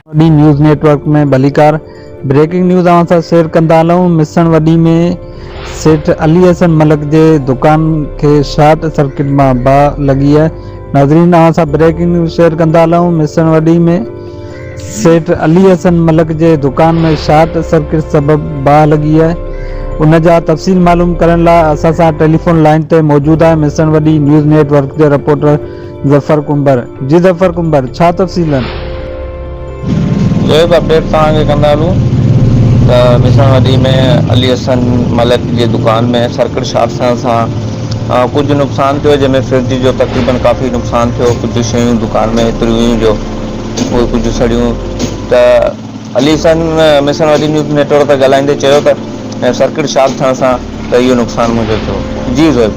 वॾी news network में भलीकार breaking news अवां सां शेयर कंदा हलूं। मिसण वॾी में सेठ अली हसन मलिक जे दुकान के शॉर्ट सर्किट मां बाहि लगी है। नाज़रीन अवां सां ब्रेकिंग न्यूज़ शेयर कंदा हलूं। मिसण वॾी में सेठ अली हसन मलिक जे दुकान में शॉर्ट सर्किट सबब बाहि लगी है। उन जा तफ़सील मालूम करण लाइ असां सां टेलीफोन लाइन ते मौजूद आहे मिसण वॾी न्यूज़ नेटवर्क जे रिपोर्टर ज़फ़र कुंबर। जी ज़फ़र कुंबर, छा तफ़सील आहिनि? जो अपडेट तव्हांखे कंदा हलूं त मिसण वॾी में अली हसन मलिक जी दुकान में सर्किट शॉर्ट थियण सां कुछ नुक़सान थियो, जंहिंमें फ्रिज जो तक़रीबन काफ़ी नुक़सान थियो। कुछ शयूं दुकान में एतिरियूं हुयूं जो उहे कुछ सड़ियूं। त अली हसन मिसण वॾी न्यूज़ नेटवर्क ते ॻाल्हाईंदे चयो त सर्किट शॉर्ट थियण सां त इहो नुक़सान मुंहिंजो थियो। जी ज़ोएब।